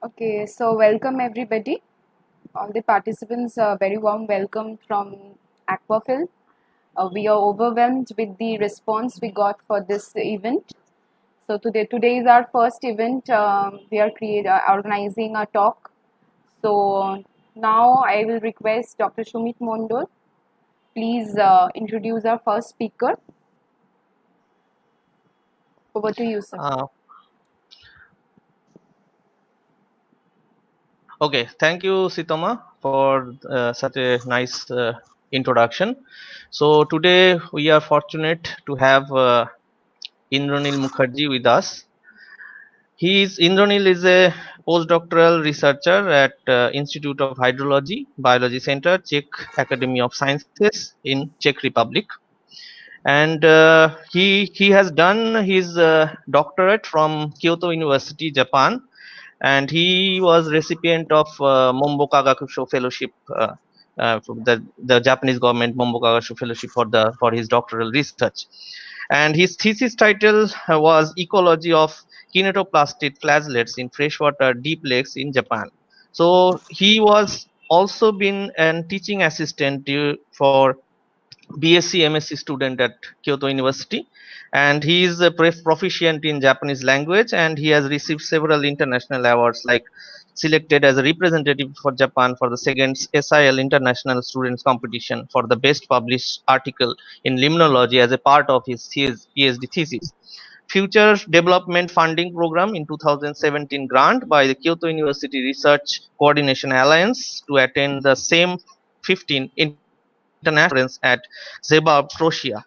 Okay, so welcome everybody. All the participants, very warm welcome from Aquafil. We are overwhelmed with the response we got for this event. So today is our first event. We are organizing a talk. So now I will request Dr. Shumit Mondol. Please introduce our first speaker. Over to you, sir. Okay, thank you, Sitama, for such a nice introduction. So today we are fortunate to have Indranil Mukherjee with us. Indranil is a postdoctoral researcher at Institute of Hydrology, Biology Center, Czech Academy of Sciences in Czech Republic, and he has done his doctorate from Kyoto University, Japan, and he was recipient of Mombo Kagakusho Fellowship from the Japanese government Mombo Kagakusho Fellowship for his doctoral research. And his thesis title was Ecology of Kinetoplastic Flagellates in Freshwater Deep Lakes in Japan. So he was also been an teaching assistant for BSc MSc student at Kyoto University, and he is a proficient in Japanese language, and he has received several international awards, like selected as a representative for Japan for the second SIL International Students Competition for the best published article in limnology as a part of his PhD thesis. Future Development Funding Program in 2017 grant by the Kyoto University Research Coordination Alliance to attend the same 15 international conference at Zebab, Croatia.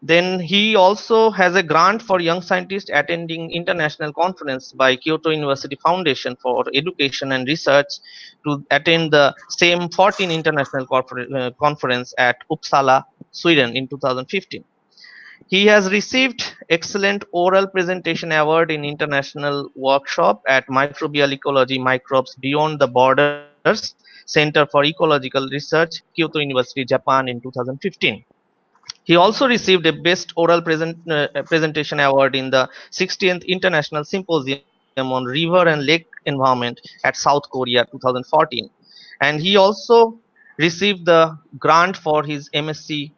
Then he also has a grant for young scientists attending international conference by Kyoto University Foundation for Education and Research to attend the same 14 international conference at Uppsala, Sweden in 2015. He has received Excellent Oral Presentation Award in International Workshop at Microbial Ecology Microbes Beyond the Borders Center for Ecological Research, Kyoto University, Japan in 2015. He also received a Best Oral Presentation Award in the 60th International Symposium on River and Lake Environment at South Korea 2014. And he also received the grant for his MSc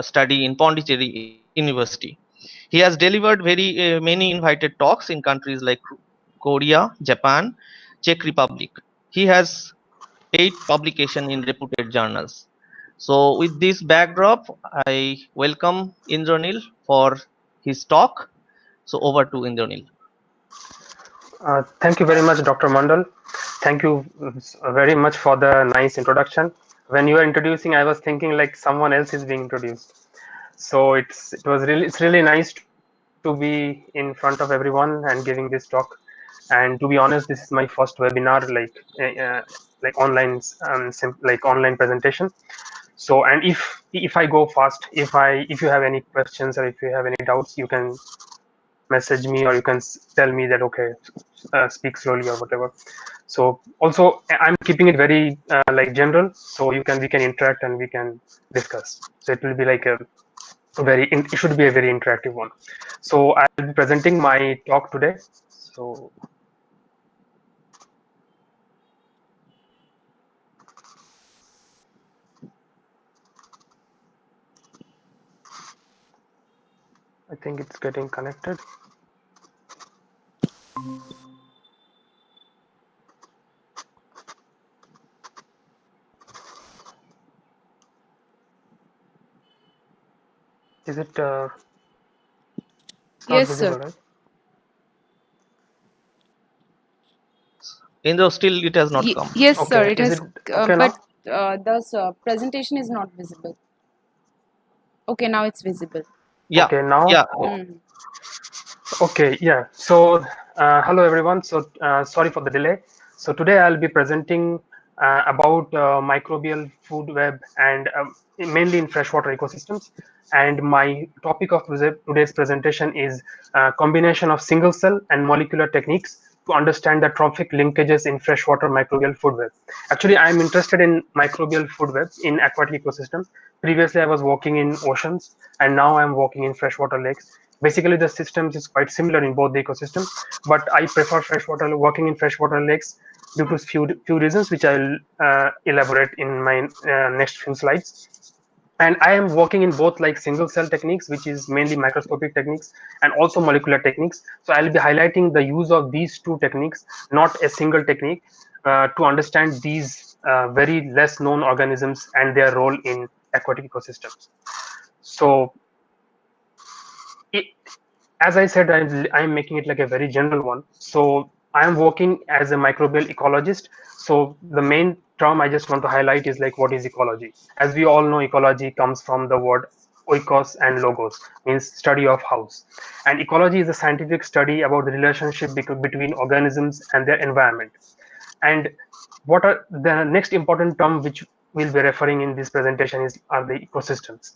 study in Pondicherry University. He has delivered many invited talks in countries like Korea, Japan, Czech Republic. He has 8 publications in reputed journals. So with this backdrop, I welcome Indranil for his talk. So over to Indranil. Thank you very much, Dr. Mandal. Thank you very much for the nice introduction. When you were introducing, I was thinking like someone else is being introduced. So it's really nice to be in front of everyone and giving this talk. And to be honest, this is my first webinar, like online presentation. So, and if I go fast, if you have any questions or if you have any doubts, you can message me or you can tell me that okay, speak slowly or whatever. So also I'm keeping it very like general, so we can interact and we can discuss. So it will be like it should be a very interactive one. So I'll be presenting my talk today. So I think it's getting connected. Is it Yes, visible, sir. right? Indra, still it has not come. Yes, Okay. sir. It Is has, it okay but now? the presentation is not visible. Okay, now it's visible. Yeah. Okay, now. Yeah. Okay, yeah. So, hello everyone. So, sorry for the delay. So today I'll be presenting about microbial food web and mainly in freshwater ecosystems. And my topic of today's presentation is combination of single cell and molecular techniques to understand the trophic linkages in freshwater microbial food web. Actually, I'm interested in microbial food web in aquatic ecosystems. Previously, I was working in oceans, and now I'm working in freshwater lakes. Basically, the system is quite similar in both the ecosystems, but I prefer freshwater, working in freshwater lakes due to few reasons, which I'll elaborate in my next few slides. And I am working in both like single cell techniques, which is mainly microscopic techniques, and also molecular techniques. So I'll be highlighting the use of these two techniques, not a single technique, to understand these very less known organisms and their role in aquatic ecosystems. So it, as I said, I'm making it like a very general one. So I am working as a microbial ecologist. So the main term I just want to highlight is like, what is ecology? As we all know, ecology comes from the word oikos and logos, means study of house. And ecology is a scientific study about the relationship between organisms and their environment. And what are the next important term which we'll be referring in this presentation are the ecosystems.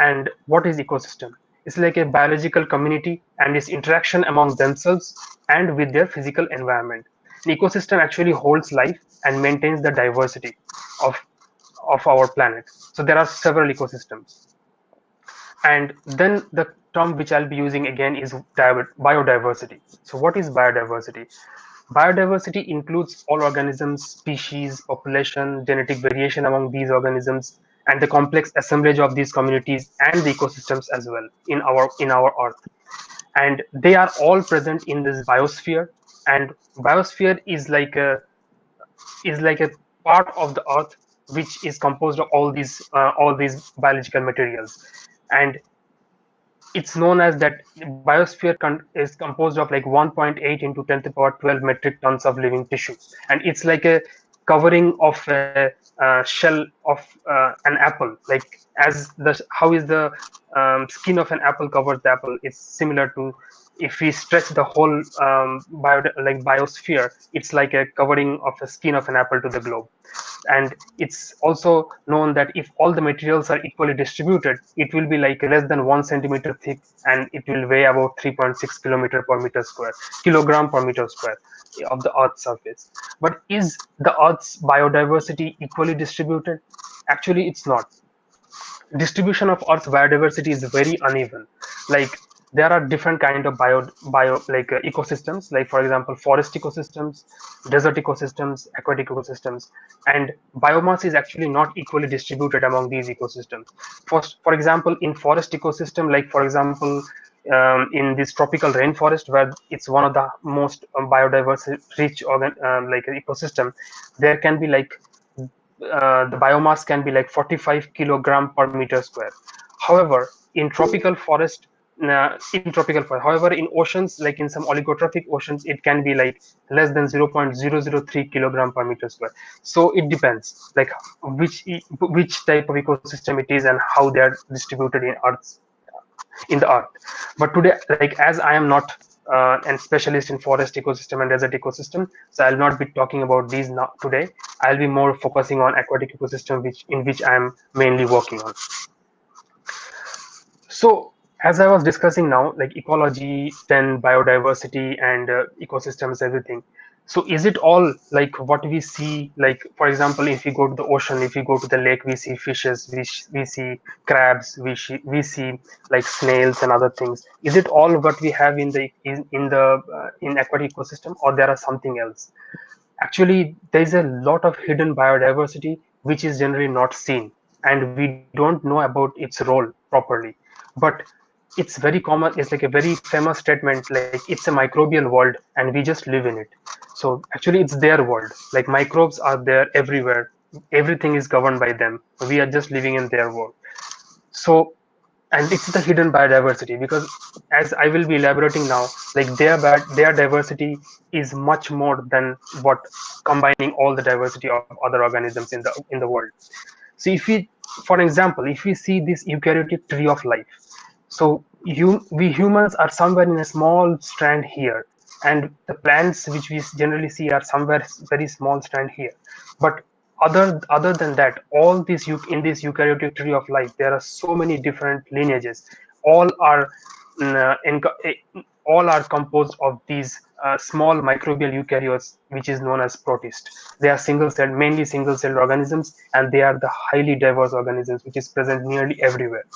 And what is ecosystem? It's like a biological community and its interaction among themselves and with their physical environment. An ecosystem actually holds life and maintains the diversity of our planet. So there are several ecosystems. And then the term which I'll be using again is biodiversity. So what is biodiversity? Biodiversity includes all organisms, species, population, genetic variation among these organisms, and the complex assemblage of these communities and the ecosystems as well in our Earth. And they are all present in this biosphere. And biosphere is like a part of the Earth which is composed of all these biological materials. And it's known as that biosphere is composed of like 1.8 into 10 to the power 12 metric tons of living tissue, and it's like a covering of a shell of an apple. Like as the how is the skin of an apple covers the apple, it's similar to if we stretch the whole biosphere, it's like a covering of a skin of an apple to the globe. And it's also known that if all the materials are equally distributed, it will be like less than 1 centimeter thick, and it will weigh about 3.6 kilometer per meter square, kilogram per meter square of the Earth's surface. But is the Earth's biodiversity equally distributed? Actually, it's not. Distribution of Earth's biodiversity is very uneven. Like there are different kind of ecosystems, like for example forest ecosystems, desert ecosystems, aquatic ecosystems, and biomass is actually not equally distributed among these ecosystems. For example, in forest ecosystem, like for example in this tropical rainforest, where it's one of the most biodiversity rich ecosystem, there can be like the biomass can be like 45 kilogram per meter square. However, in tropical forest, however, in oceans, like in some oligotrophic oceans, it can be like less than 0.003 kilogram per meter square. So it depends, like which type of ecosystem it is and how they are distributed in the Earth. But today, like as I am not and specialist in forest ecosystem and desert ecosystem, so I'll not be talking about these now today. I'll be more focusing on aquatic ecosystem, which I'm mainly working on. So as I was discussing now, like ecology, then biodiversity and ecosystems, everything. So is it all like what we see? Like for example, if we go to the ocean, if we go to the lake, we see fishes, we see crabs, we see like snails and other things. Is it all what we have in aquatic ecosystem, or there are something else? Actually, there is a lot of hidden biodiversity which is generally not seen, and we don't know about its role properly. But it's very common, it's like a very famous statement, like it's a microbial world and we just live in it. So actually it's their world, like microbes are there everywhere, everything is governed by them, we are just living in their world. So, and it's the hidden biodiversity, because as I will be elaborating now, like their diversity is much more than what combining all the diversity of other organisms in the world. So if we, for example, if we see this eukaryotic tree of life, so we humans are somewhere in a small strand here, and the plants which we generally see are somewhere very small strand here. But other than that, all this in this eukaryotic tree of life, there are so many different lineages. All are all are composed of these small microbial eukaryotes, which is known as protists. They are single-celled, mainly single-celled organisms, and they are the highly diverse organisms which is present nearly everywhere.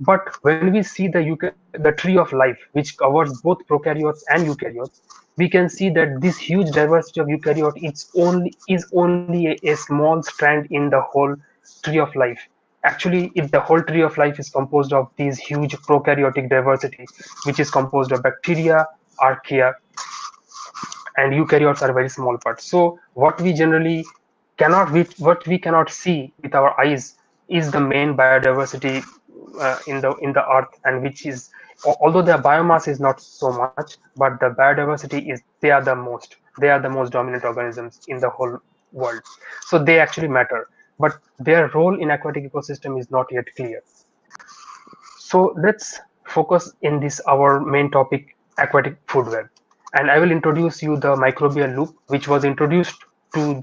But when we see the tree of life, which covers both prokaryotes and eukaryotes, we can see that this huge diversity of eukaryote is only a small strand in the whole tree of life. Actually, the whole tree of life is composed of these huge prokaryotic diversity, which is composed of bacteria, archaea, and eukaryotes are very small parts. So what we cannot see with our eyes is the main biodiversity in the earth, and which is, although the biomass is not so much, but the biodiversity is, they are the most dominant organisms in the whole world. So they actually matter, but their role in aquatic ecosystem is not yet clear. So let's focus in this our main topic, aquatic food web, and I will introduce you the microbial loop, which was introduced to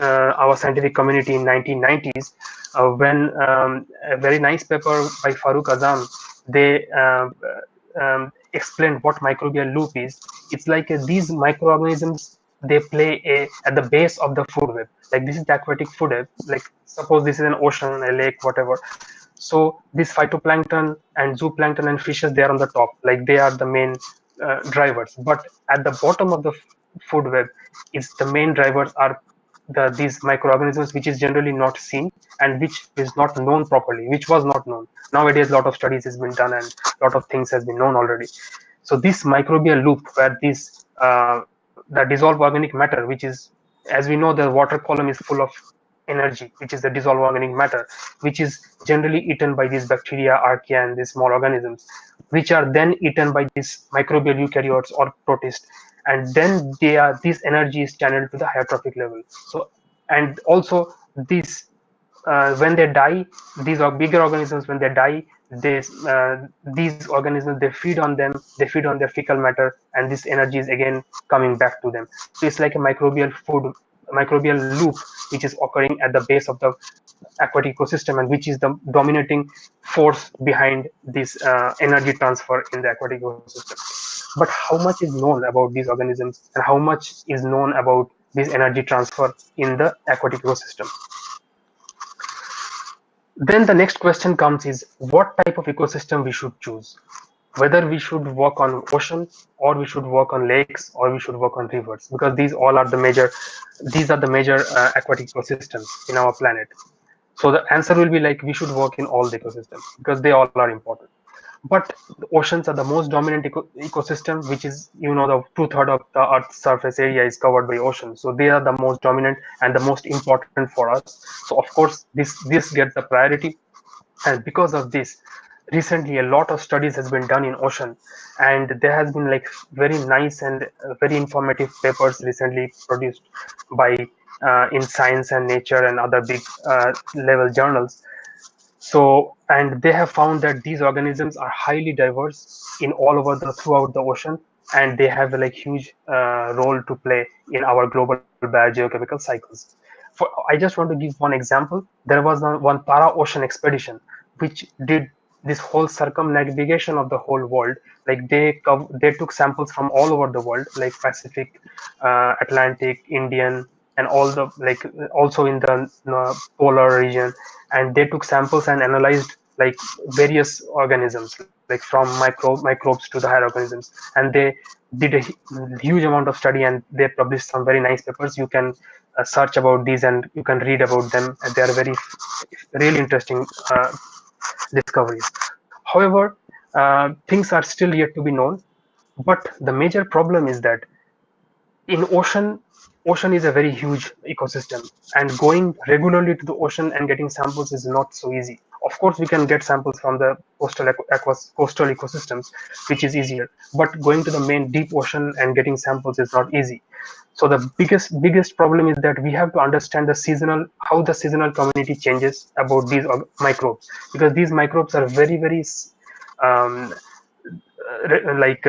our scientific community in 1990s, when a very nice paper by Farooq Azam, they explained what microbial loop is. It's like these microorganisms, they play at the base of the food web. Like this is the aquatic food web. Like suppose this is an ocean, a lake, whatever. So this phytoplankton and zooplankton and fishes, they are on the top, like they are the main drivers. But at the bottom of the food web, is the main drivers are these microorganisms, which is generally not seen and which is not known properly, which was not known. Nowadays, a lot of studies has been done and a lot of things has been known already. So this microbial loop, where this the dissolved organic matter, which is, as we know, the water column is full of energy, which is the dissolved organic matter, which is generally eaten by these bacteria, archaea, and these small organisms, which are then eaten by these microbial eukaryotes or protists, and then this energy is channeled to the higher trophic level. So, and also this, when they die, these are bigger organisms. When they die, these organisms, they feed on them, they feed on their fecal matter, and this energy is again coming back to them. So it's like a microbial loop, which is occurring at the base of the aquatic ecosystem, and which is the dominating force behind this energy transfer in the aquatic ecosystem. But how much is known about these organisms, and how much is known about this energy transfer in the aquatic ecosystem? Then the next question comes is, what type of ecosystem we should choose? Whether we should work on ocean, or we should work on lakes, or we should work on rivers, because these are the major aquatic ecosystems in our planet. So the answer will be like, we should work in all the ecosystems because they all are important. But the oceans are the most dominant ecosystem, which is, the 2/3 of the Earth's surface area is covered by oceans. So they are the most dominant and the most important for us. So of course, this gets the priority. And because of this, recently a lot of studies has been done in ocean, and there has been like very nice and very informative papers recently produced by in Science and Nature and other big level journals. So, and they have found that these organisms are highly diverse in all over throughout the ocean, and they have like huge role to play in our global biogeochemical cycles. I just want to give one example. There was one para-ocean expedition which did this whole circumnavigation of the whole world. Like they took samples from all over the world, like Pacific, Atlantic, Indian, and all the, like, also in the polar region, and they took samples and analyzed like various organisms, like from microbes to the higher organisms, and they did a huge amount of study, and they published some very nice papers. You can search about these and you can read about them, and they are very really interesting discoveries. However, things are still yet to be known, but the major problem is that in ocean is a very huge ecosystem, and going regularly to the ocean and getting samples is not so easy. Of course, we can get samples from the coastal ecosystems, which is easier, but going to the main deep ocean and getting samples is not easy. So the biggest problem is that we have to understand how the seasonal community changes about these microbes, because these microbes are very um, like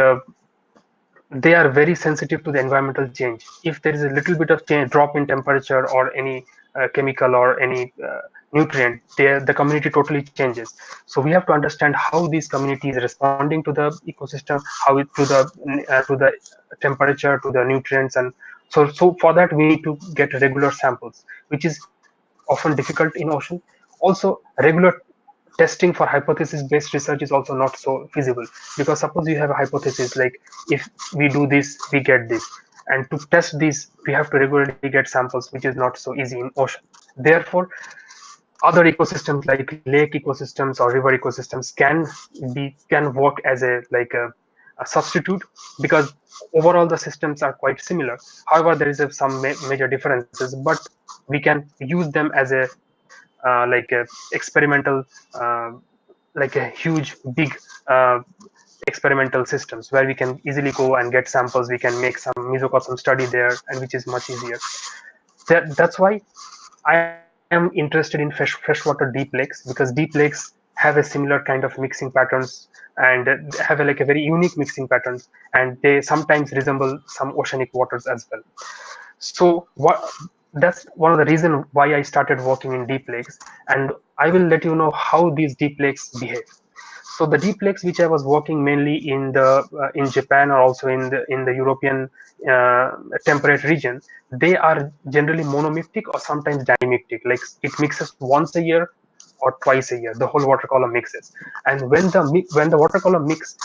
they are very sensitive to the environmental change. If there is a little bit of drop in temperature or any chemical or any nutrient, the community totally changes. So we have to understand how these communities responding to the ecosystem, to the temperature, to the nutrients, and so for that we need to get regular samples, which is often difficult in ocean. Also, regular testing for hypothesis based research is also not so feasible, because suppose you have a hypothesis like, if we do this we get this, and to test this we have to regularly get samples, which is not so easy in ocean. Therefore, other ecosystems like lake ecosystems or river ecosystems can work as a substitute, because overall the systems are quite similar. However, there is some major differences, but we can use them as a experimental, uh, like a huge big uh, experimental systems where we can easily go and get samples. We can make some mesocosm study there, and which is much easier. That's why I am interested in freshwater deep lakes, because deep lakes have a similar kind of mixing patterns, and have like a very unique mixing patterns, and they sometimes resemble some oceanic waters as well. So that's one of the reasons why I started working in deep lakes, and I will let you know how these deep lakes behave. So the deep lakes which I was working mainly in Japan, or also in the European uh, temperate region, they are generally monomictic or sometimes dimictic. Like, it mixes once a year or twice a year. The whole water column mixes, and when the water column mix,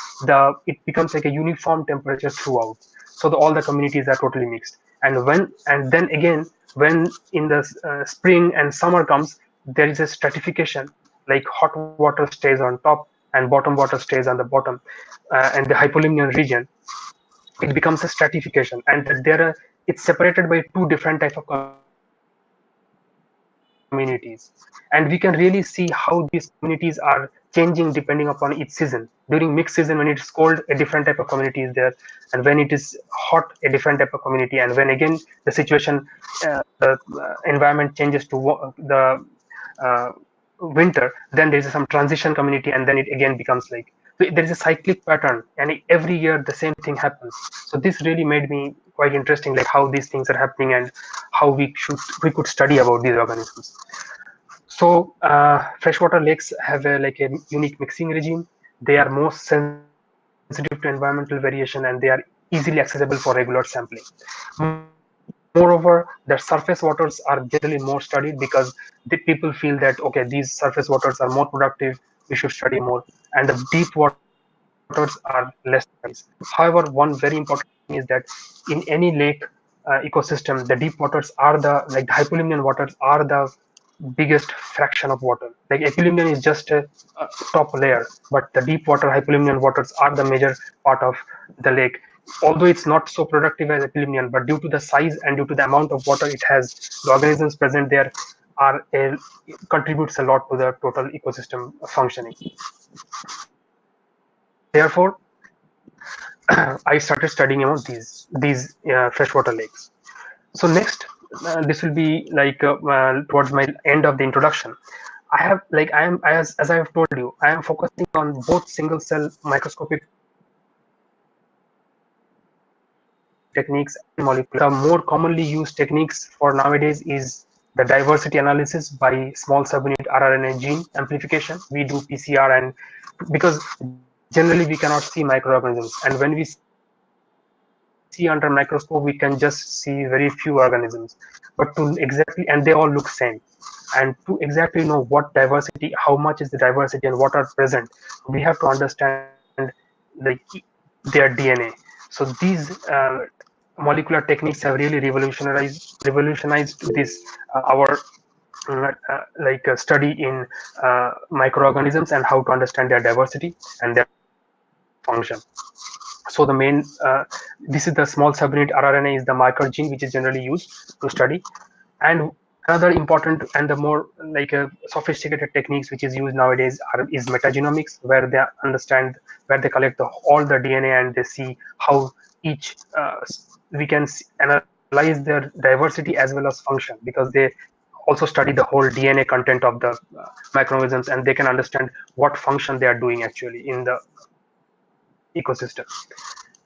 it becomes like a uniform temperature throughout. So all the communities are totally mixed. And then again, when in the spring and summer comes, there is a stratification. Like, hot water stays on top and bottom water stays on the bottom, and the hypolimnion region, it becomes a stratification, and it's separated by two different type of communities. And we can really see how these communities are changing depending upon each season. During mixed season, when it's cold, a different type of community is there, and when it is hot, a different type of community, and when again the situation, environment changes to the uh, winter, then there is some transition community, and then it again becomes like, there is a cyclic pattern, and every year the same thing happens. So this really made me quite interesting, like how these things are happening and how we could study about these organisms. So freshwater lakes have a unique mixing regime. They are most sensitive to environmental variation, and they are easily accessible for regular sampling. Moreover, their surface waters are generally more studied, because the people feel that, okay, these surface waters are more productive, we should study more, and the deep waters are less studied. However, one very important thing is that in any lake ecosystem, the deep waters are the hypolimnion waters are the biggest fraction of water. Like, equilibrium is just a top layer, but the deep water hypolimnion waters are the major part of the lake. Although it's not so productive as equilibrium, but due to the size and due to the amount of water it has, the organisms present there are contributes a lot to the total ecosystem functioning. Therefore, I started studying about these freshwater lakes. So next, this will be towards my end of the introduction. I have like I am as I have told you, I am focusing on both single cell microscopic techniques and molecular. The more commonly used techniques for nowadays is the diversity analysis by small subunit rRNA gene amplification. We do PCR, and because generally we cannot see microorganisms, and when we see under microscope we can just see very few organisms. But to exactly, and they all look same, and to exactly know what diversity, how much is the diversity and what are present, we have to understand like their DNA. So these molecular techniques have really revolutionized this our study in microorganisms, and how to understand their diversity and their function. So the main this is the small subunit rRNA is the marker gene which is generally used to study. And another important and the more sophisticated techniques which is used nowadays is metagenomics, where they understand, where they collect all the DNA, and they see how each we can analyze their diversity as well as function, because they also study the whole DNA content of the microorganisms, and they can understand what function they are doing actually in the ecosystem.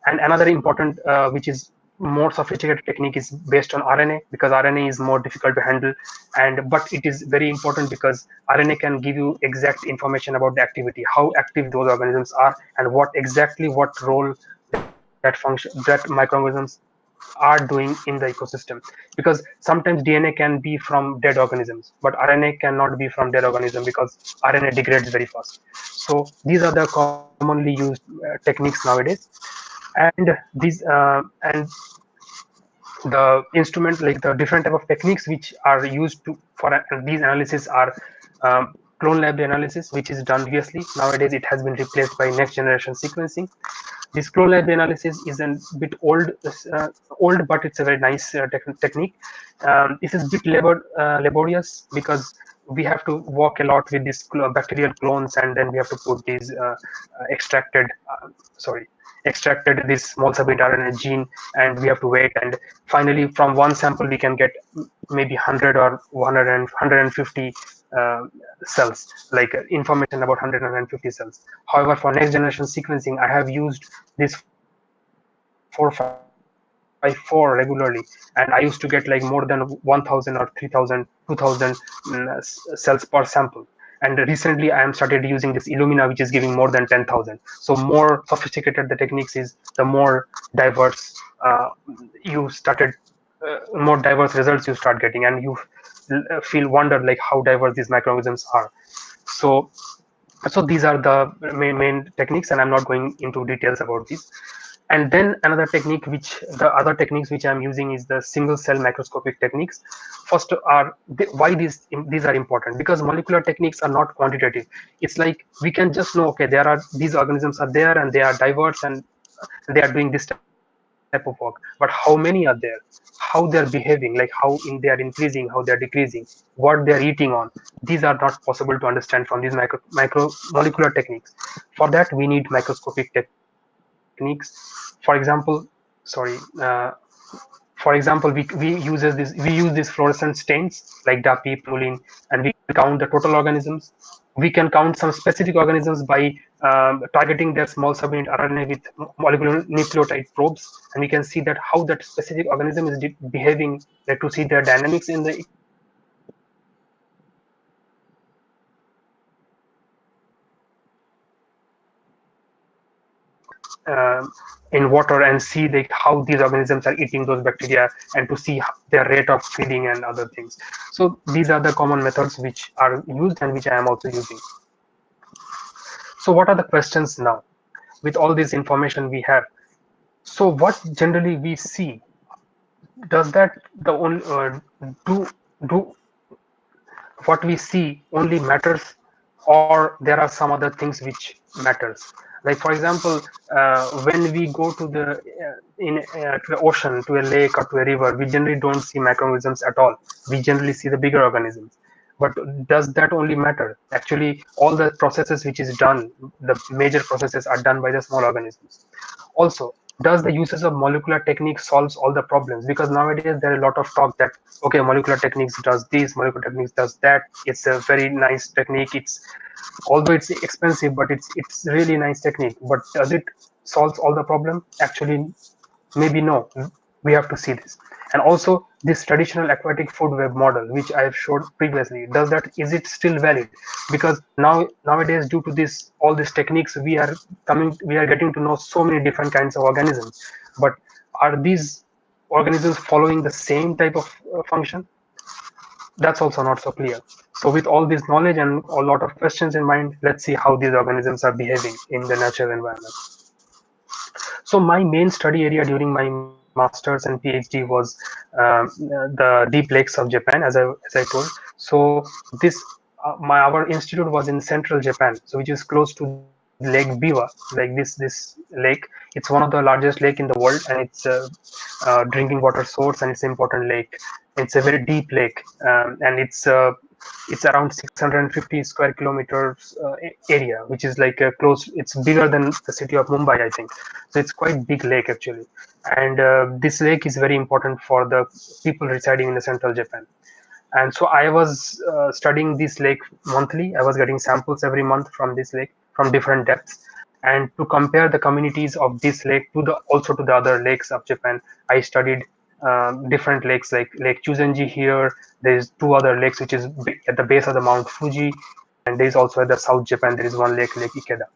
And another important which is more sophisticated technique is based on RNA, because RNA is more difficult to handle, and but it is very important because RNA can give you exact information about the activity, how active those organisms are, and what role that microorganisms are doing in the ecosystem, because sometimes DNA can be from dead organisms, but RNA cannot be from dead organism because RNA degrades very fast. So these are the commonly used techniques nowadays. And these and the instrument, like the different type of techniques which are used to for these analysis are clone library analysis, which is done previously. Nowadays it has been replaced by next generation sequencing. This clone library analysis is a bit old, but it's a very nice technique. This is a bit laborious because we have to work a lot with these bacterial clones, and then we have to put these extracted sorry extracted this small subunit RNA gene, and we have to wait, and finally from one sample we can get maybe 100 or 150 cells, like information about 150 cells. However, for next generation sequencing, I have used this 454 regularly, and I used to get like more than 1000 or 3000 2000 cells per sample. And recently I am started using this Illumina, which is giving more than 10,000. So more sophisticated the techniques is, the more diverse you started more diverse results you start getting, and you feel wonder like how diverse these microorganisms are. So these are the main techniques, and I'm not going into details about these. And then another technique, which the other techniques which I'm using is the single cell microscopic techniques. First are why these are important, because molecular techniques are not quantitative. It's like we can just know, okay, there are these organisms are there and they are diverse and they are doing this type of work, but how many are there, how they're behaving, like how they are increasing, how they're decreasing, what they're eating on, these are not possible to understand from these molecular techniques. For that we need microscopic techniques. For example, sorry for example, we use these fluorescent stains like DAPI, pamulin, and we can count the total organisms. We can count some specific organisms by targeting their small subunit RNA with molecular nucleotide probes, and we can see that how that specific organism is behaving, like to see their dynamics in the ecosystem. We can see their dynamics in water, and see like how these organisms are eating those bacteria, and to see their rate of feeding and other things. So these are the common methods which are used and which I am also using. So what are the questions now with all this information we have? So what generally we see, does that the only do what we see only matters, or there are some other things which matters? Like for example, when we go to the ocean, to a lake or to a river, we generally don't see microorganisms at all. We generally see the bigger organisms. But does that only matter? Actually all the processes which is done, the major processes are done by the small organisms. Also, does the uses of molecular techniques solves all the problems? Because nowadays there are a lot of talk that, okay, molecular techniques does this, molecular techniques does that. It's a very nice technique. It's, although it's expensive, but it's really nice technique. But does it solves all the problem? Actually, maybe no. We have to see this. And also this traditional aquatic food web model, which I have showed previously, is it still valid? Because nowadays, due to this all these techniques, we are getting to know so many different kinds of organisms. But are these organisms following the same type of function? That's also not so clear. So with all this knowledge and a lot of questions in mind, let's see how these organisms are behaving in the natural environment. So my main study area during my master's and PhD was the deep lakes of Japan, as I told. So this our institute was in central Japan, so which is close to Lake Biwa, like this lake. It's one of the largest lake in the world, and it's a drinking water source, and it's an important lake. It's a very deep lake, and it's around 650 square kilometers area, which is like close. It's bigger than the city of Mumbai, I think. So it's quite big lake actually, and this lake is very important for the people residing in the central Japan. And so I was studying this lake monthly. I was getting samples every month from this lake from different depths, and to compare the communities of this lake to the other lakes of Japan, I studied different lakes, like Lake Chuzenji here. There's two other lakes which is at the base of the Mount Fuji, and there's also at the South Japan there is one lake, Lake Ikeda.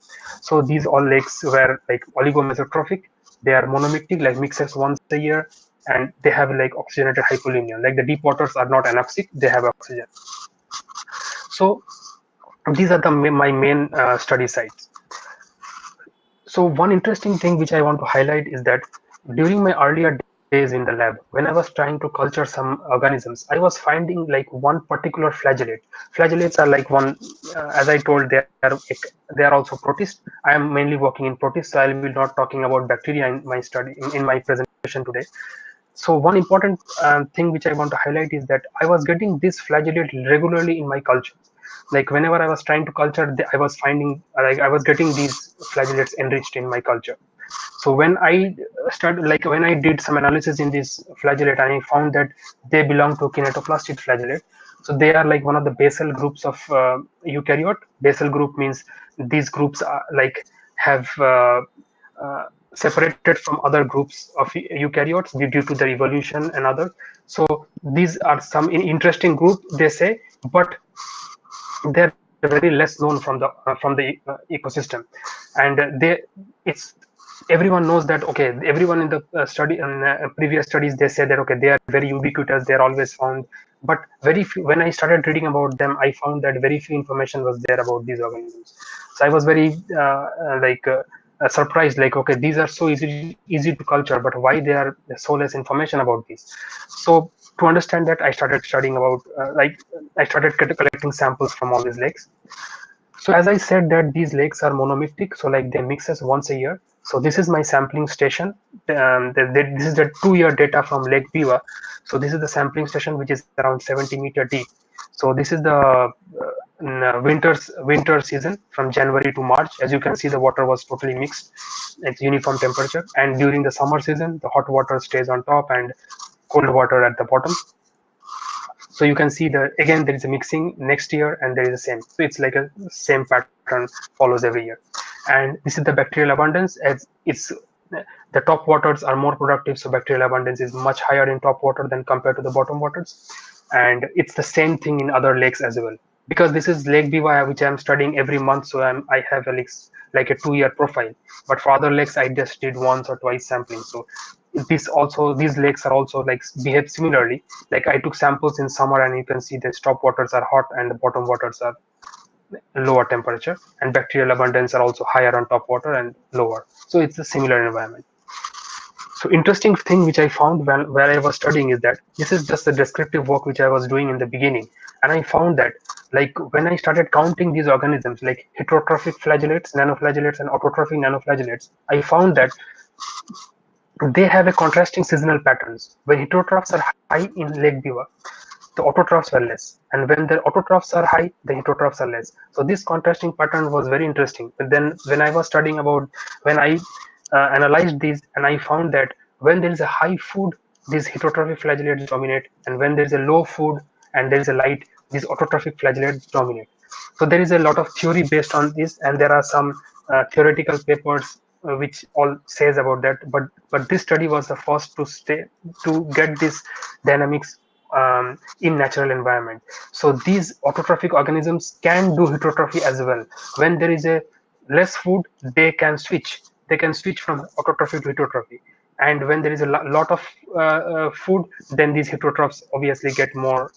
So these all lakes were like oligomesotrophic. They are monomictic, like mixes once a year, and they have like oxygenated hypolimnia. Like the deep waters are not anoxic, they have oxygen. So these are my main study sites. So one interesting thing which I want to highlight is that during my earlier days in the lab, when I was trying to culture some organisms, I was finding like one particular flagellate. Flagellates are like one, as I told, they are also protists. I am mainly working in protists, so I will not talking about bacteria in my study in my presentation today. So one important thing which I want to highlight is that I was getting this flagellate regularly in my culture. Like whenever I was trying to culture, I was finding like I was getting these flagellates enriched in my culture. So when I started, like when I did some analysis in this flagellate, I found that they belong to kinetoplastid flagellate. So they are like one of the basal groups of eukaryote. Basal group means these groups are like have uh, separated from other groups of eukaryotes due to their evolution and other. So these are some interesting group, they say, but they're very less known from the ecosystem, and it's everyone knows that, okay, everyone in the study and previous studies, they said that okay, they are very ubiquitous, they're always found, but very few, when I started reading about them, I found that very few information was there about these organisms. So I was very surprised, like okay, these are so easy to culture, but why there are so less information about these? So to understand that, I started studying about I started collecting samples from all these lakes. So as I said that these lakes are monomictic, so like they mix us once a year. So this is my sampling station. This is the 2-year data from Lake Biwa. So this is the sampling station, which is around 70-meter deep. So this is the winter season from January to March. As you can see, the water was totally mixed. It's uniform temperature. And during the summer season, the hot water stays on top and cold water at the bottom. So you can see that again there is a mixing next year, and there is the same. So it's like a same pattern follows every year. And this is the bacterial abundance. As it's the top waters are more productive, so bacterial abundance is much higher in top water than compared to the bottom waters. And it's the same thing in other lakes as well. Because this is Lake Biwa, which I'm studying every month, so I have like a 2-year profile. But for other lakes, I just did once or twice sampling. So these lakes are also like behave similarly. Like I took samples in summer, and you can see the top waters are hot and the bottom waters are lower temperature, and bacterial abundance are also higher on top water and lower. So it's a similar environment. So interesting thing which I found where I was studying is that this is just the descriptive work which I was doing in the beginning, and I found that like when I started counting these organisms like heterotrophic flagellates, nanoflagellates, and autotrophic nanoflagellates, I found that they have a contrasting seasonal patterns. When heterotrophs are high in Lake Biwa, the autotrophs are less, and when the autotrophs are high, the heterotrophs are less. So this contrasting pattern was very interesting. But then when I was studying about, when I analyzed these, and I found that when there is a high food, these heterotrophic flagellates dominate, and when there is a low food and there is a light, these autotrophic flagellates dominate. So there is a lot of theory based on this, and there are some theoretical papers which all says about that. But this study was the first to get this dynamics in natural environment. So these autotrophic organisms can do heterotrophy as well. When there is a less food, they can switch. They can switch from autotrophy to heterotrophy. And when there is a lot of food, then these heterotrophs obviously get more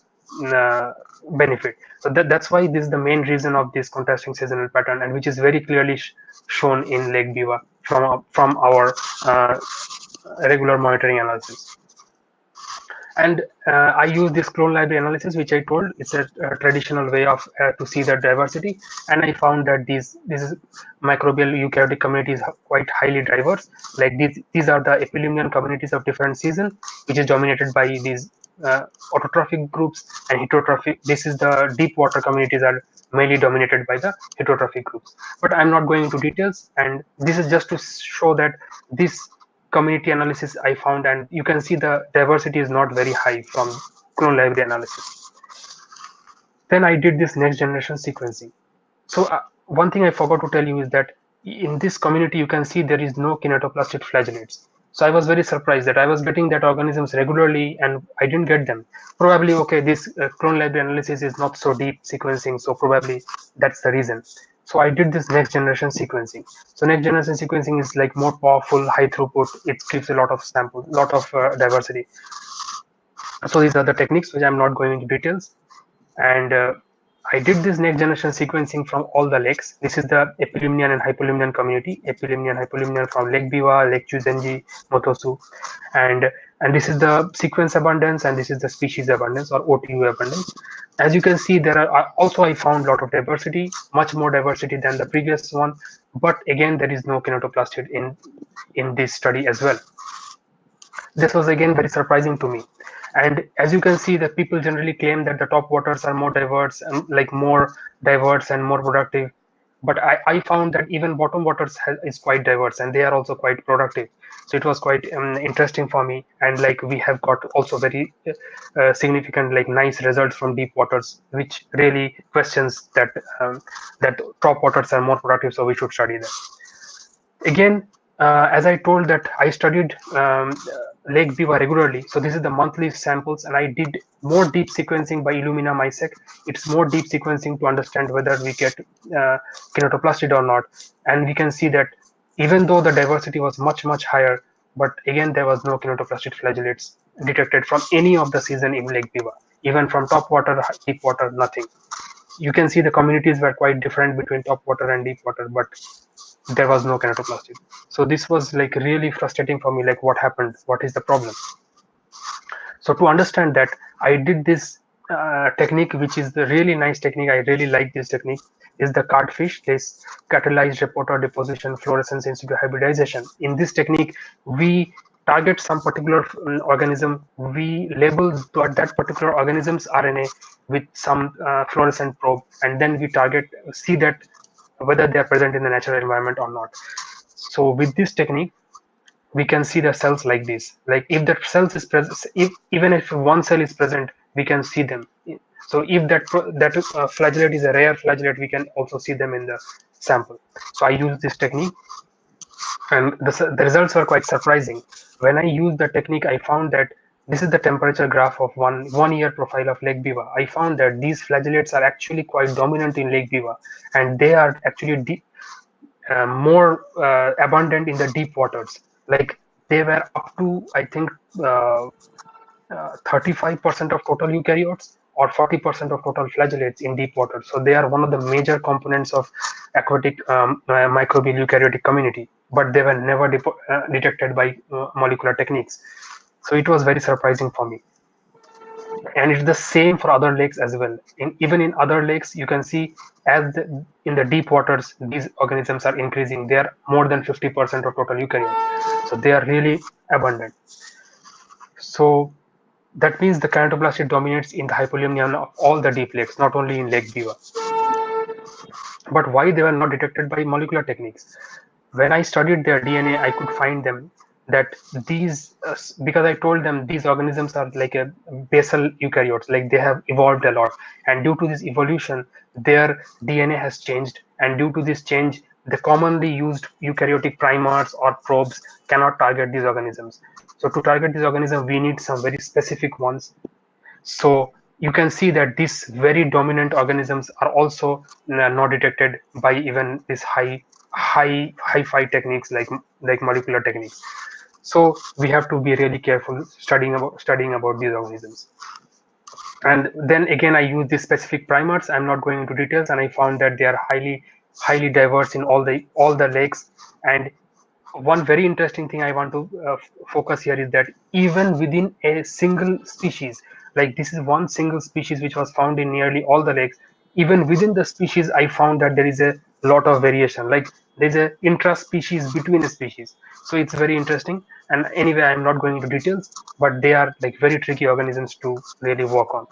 uh, benefit. So that's why this is the main reason of this contrasting seasonal pattern, and which is very clearly shown in Lake Biwa from our regular monitoring analysis. And I use this clone library analysis, which I told it's a traditional way of to see the diversity. And I found that these microbial eukaryotic communities are quite highly diverse. Like these are the epilimnian communities of different season, which is dominated by these autotrophic groups, and heterotrophic. This is the deep water communities are mainly dominated by the heterotrophic groups. But I'm not going into details, and this is just to show that this community analysis I found, and you can see the diversity is not very high from clone library analysis. Then I did this next generation sequencing. So one thing I forgot to tell you is that in this community, you can see there is no kinetoplastid flagellates. So I was very surprised that I was getting that organisms regularly and I didn't get them. Probably, okay, this clone library analysis is not so deep sequencing, so probably that's the reason. So I did this next generation sequencing. So next generation sequencing is like more powerful, high throughput. It gives a lot of sample, lot of diversity. So these are the techniques which I'm not going into details. And I did this next generation sequencing from all the lakes. This is the epilimnian and hypolimnian community. Epilimnian, hypolimnian from Lake Biwa, Lake Chuzenji, Motosu, and this is the sequence abundance, and this is the species abundance or OTU abundance. As you can see, there are also I found a lot of diversity, much more diversity than the previous one. But again, there is no kinetoplastid in this study as well. This was again very surprising to me. And as you can see, that people generally claim that the top waters are more diverse and like more diverse and more productive. But I found that even bottom waters is quite diverse, and they are also quite productive. So it was quite interesting for me. And like we have got also very significant, like nice results from deep waters, which really questions that that top waters are more productive. So we should study them. Again, as I told that I studied Lake Biwa regularly. So this is the monthly samples, and I did more deep sequencing by Illumina MySec. It's more deep sequencing to understand whether we get kinetoplastid or not. And we can see that even though the diversity was much higher, but again there was no kinetoplastid flagellates detected from any of the season in Lake Biwa. Even from top water, deep water, nothing. You can see the communities were quite different between top water and deep water, but there was no kinetoplastid. So this was like really frustrating for me, like what happened, what is the problem. So to understand that, I did this technique, which is the really nice technique. I really like this technique. Is the cartfish, this catalyzed reporter deposition fluorescence in situ hybridization. In this technique, we target some particular organism, we label that particular organism's RNA with some fluorescent probe, and then we target, see that whether they are present in the natural environment or not. So with this technique, we can see the cells like this. Like if that cells is present, even if one cell is present, we can see them. So if that flagellate is a rare flagellate, we can also see them in the sample. So I use this technique, and the results were quite surprising. When I used the technique, I found that this is the temperature graph of one year profile of Lake Biwa. I found that these flagellates are actually quite dominant in Lake Biwa, and they are actually more abundant in the deep waters. Like they were up to, I think, 35% of total eukaryotes or 40% of total flagellates in deep water. So they are one of the major components of aquatic microbial eukaryotic community, but they were never detected by molecular techniques. So it was very surprising for me. And it's the same for other lakes as well. Even in other lakes, you can see in the deep waters, these organisms are increasing. They are more than 50% of total eukaryotes. So they are really abundant. So that means the kinetoplastid dominates in the hypolimnion of all the deep lakes, not only in Lake Biwa. But why they were not detected by molecular techniques? When I studied their DNA, I could find them that these, because I told them these organisms are like a basal eukaryotes, like they have evolved a lot. And due to this evolution, their DNA has changed. And due to this change, the commonly used eukaryotic primers or probes cannot target these organisms. So to target these organisms, we need some very specific ones. So you can see that these very dominant organisms are also not detected by even these high-fi techniques like molecular techniques. So we have to be really careful studying about these organisms. And then again, I use these specific primers. I'm not going into details, and I found that they are highly diverse in all the lakes. And one very interesting thing I want to focus here is that even within a single species, like this is one single species which was found in nearly all the lakes, even within the species, I found that there is a lot of variation. Like there's a intra-species between a species. So it's very interesting. And anyway, I'm not going into details, but they are like very tricky organisms to really work on.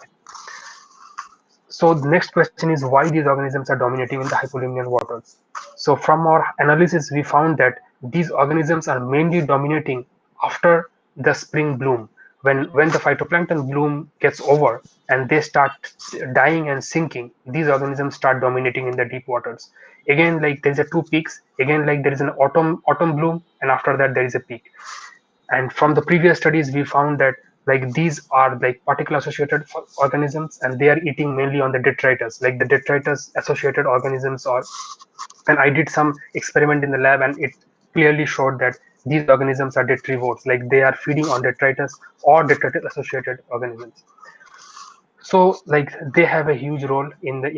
So the next question is why these organisms are dominating in the hypolimnian waters. So from our analysis, we found that these organisms are mainly dominating after the spring bloom. When the phytoplankton bloom gets over and they start dying and sinking, these organisms start dominating in the deep waters. Again, like there's a two peaks. Again, like there is an autumn bloom, and after that there is a peak. And from the previous studies, we found that Like these are like particle associated organisms, and they are eating mainly on the detritus, like the detritus associated organisms. Or and I did some experiment in the lab, and it clearly showed that these organisms are detrivores, like they are feeding on detritus or detritus associated organisms. So like they have a huge role in the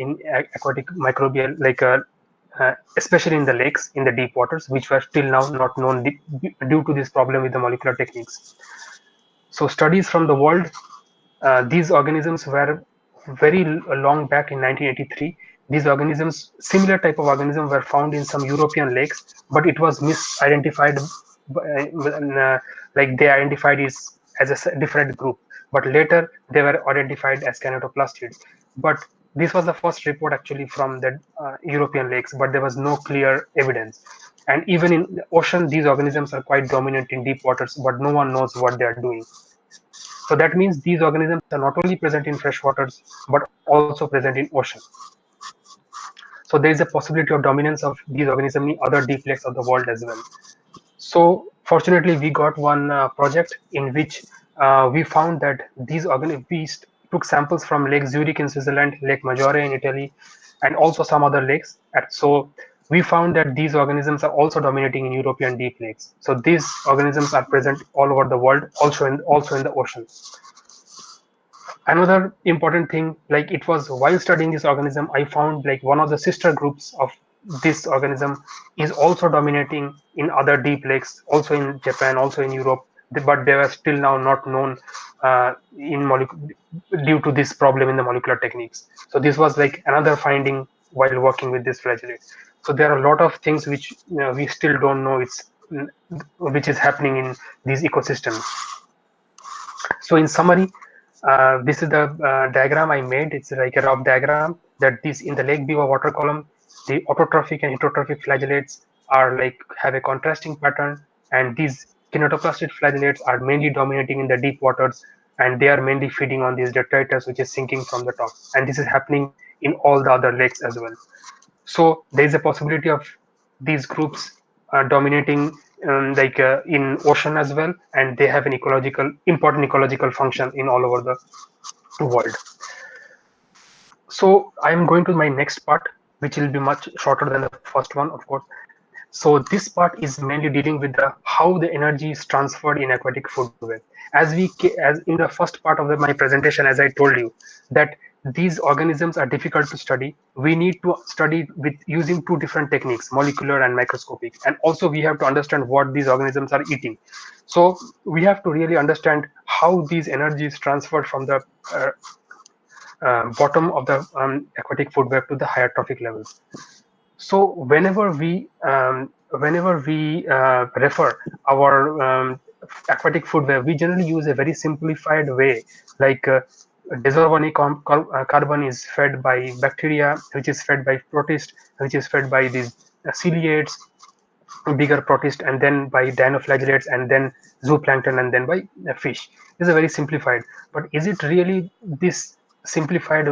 aquatic microbial, like especially in the lakes, in the deep waters, which were till now not known due to this problem with the molecular techniques. So studies from the world, these organisms were very long back in 1983. These organisms, similar type of organism, were found in some European lakes, but it was misidentified. Like they identified it as a different group, but later they were identified as kinetoplastids. But this was the first report actually from the European lakes, but there was no clear evidence. And even in the ocean, these organisms are quite dominant in deep waters, but no one knows what they are doing. So that means these organisms are not only present in fresh waters, but also present in ocean. So there is a possibility of dominance of these organisms in other deep lakes of the world as well. So fortunately, we got one project in which we found that these organisms, we took samples from Lake Zurich in Switzerland, Lake Maggiore in Italy, and also some other lakes. And so we found that these organisms are also dominating in European deep lakes. So these organisms are present all over the world, also in the ocean. Another important thing, like it was while studying this organism, I found like one of the sister groups of this organism is also dominating in other deep lakes, also in Japan, also in Europe, but they were still now not known due to this problem in the molecular techniques. So this was like another finding while working with this flagellate. So there are a lot of things which we still don't know which is happening in these ecosystems. So in summary, this is the diagram I made. It's like a rough diagram that this in the Lake Biwa water column, the autotrophic and heterotrophic flagellates are like have a contrasting pattern, and these kinetoplastid flagellates are mainly dominating in the deep waters, and they are mainly feeding on these detritus which is sinking from the top, and this is happening in all the other lakes as well. So there is a possibility of these groups dominating in ocean as well, and they have an important ecological function in all over the world. So I'm going to my next part, which will be much shorter than the first one, of course. So this part is mainly dealing with how the energy is transferred in aquatic food web. As in the first part of my presentation, as I told you, that these organisms are difficult to study. We need to study with using two different techniques, molecular and microscopic. And also we have to understand what these organisms are eating. So we have to really understand how these energy is transferred from the bottom of the aquatic food web to the higher trophic levels. So whenever we refer our aquatic food web, we generally use a very simplified way, like desorganic carbon is fed by bacteria, which is fed by protists, which is fed by these ciliates, bigger protists, and then by dinoflagellates, and then zooplankton, and then by fish. This is very simplified, but is it really this simplified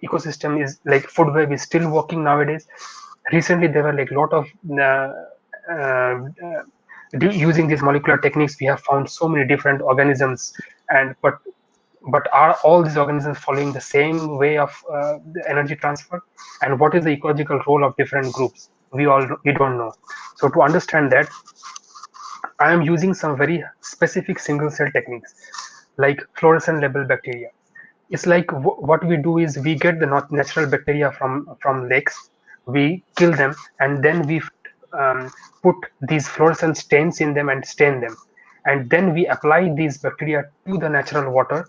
ecosystem? Is like food web is still working nowadays? Recently there were like a lot of using these molecular techniques, we have found so many different organisms, and but are all these organisms following the same way of the energy transfer? And what is the ecological role of different groups? We don't know. So to understand that, I am using some very specific single cell techniques like fluorescent label bacteria. It's like what we do is we get the natural bacteria from lakes, we kill them, and then we put these fluorescent stains in them and stain them, and then we apply these bacteria to the natural water,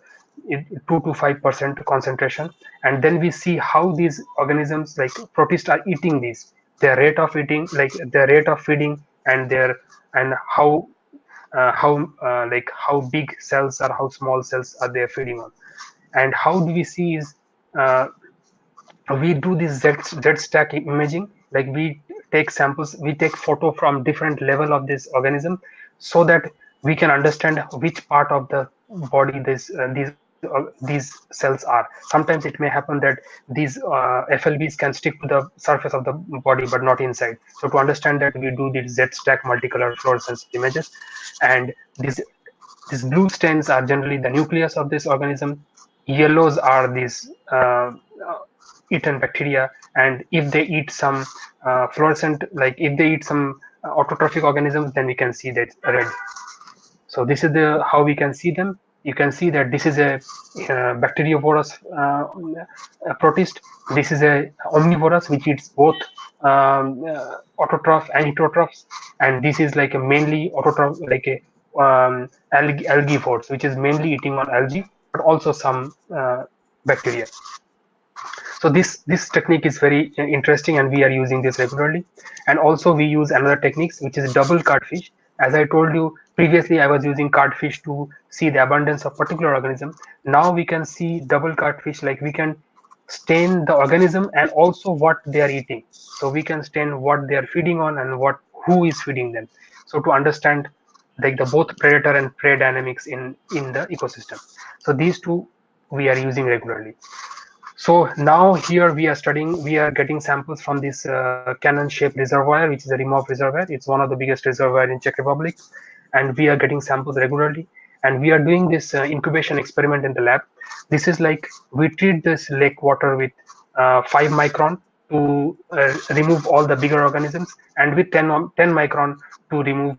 2 to 5% concentration, and then we see how these organisms like protists are eating these, their rate of eating, like their rate of feeding, and how how big cells or how small cells are they feeding on. And how do we see is we do this Z stack imaging, like we take samples, we take photo from different level of this organism, so that we can understand which part of the body these cells are. Sometimes it may happen that these FLBs can stick to the surface of the body but not inside. So to understand that, we do these Z stack multicolor fluorescence images, and these These blue stains are generally the nucleus of this organism. Yellows are these eaten bacteria, and if they eat some fluorescent, like if they eat some autotrophic organisms, then we can see that red. So this is the how we can see them. You can see that this is a bacteriovorous protist. This is a omnivorous which eats both autotroph and heterotrophs, and this is like a mainly autotroph, like a algivores, which is mainly eating on algae, but also some bacteria. So this technique is very interesting, and we are using this regularly. And also we use another techniques, which is double cardfish. As I told you previously, I was using cardfish to see the abundance of particular organism. Now we can see double cardfish, like we can stain the organism and also what they are eating. So we can stain what they are feeding on and what who is feeding them, so to understand like the both predator and prey dynamics in the ecosystem. So these two we are using regularly. So now here we are getting samples from this cannon-shaped reservoir, which is a remote reservoir. It's one of the biggest reservoir in Czech Republic, and we are getting samples regularly. And we are doing this incubation experiment in the lab. This is like we treat this lake water with 5 micron to remove all the bigger organisms, and with 10 micron to remove.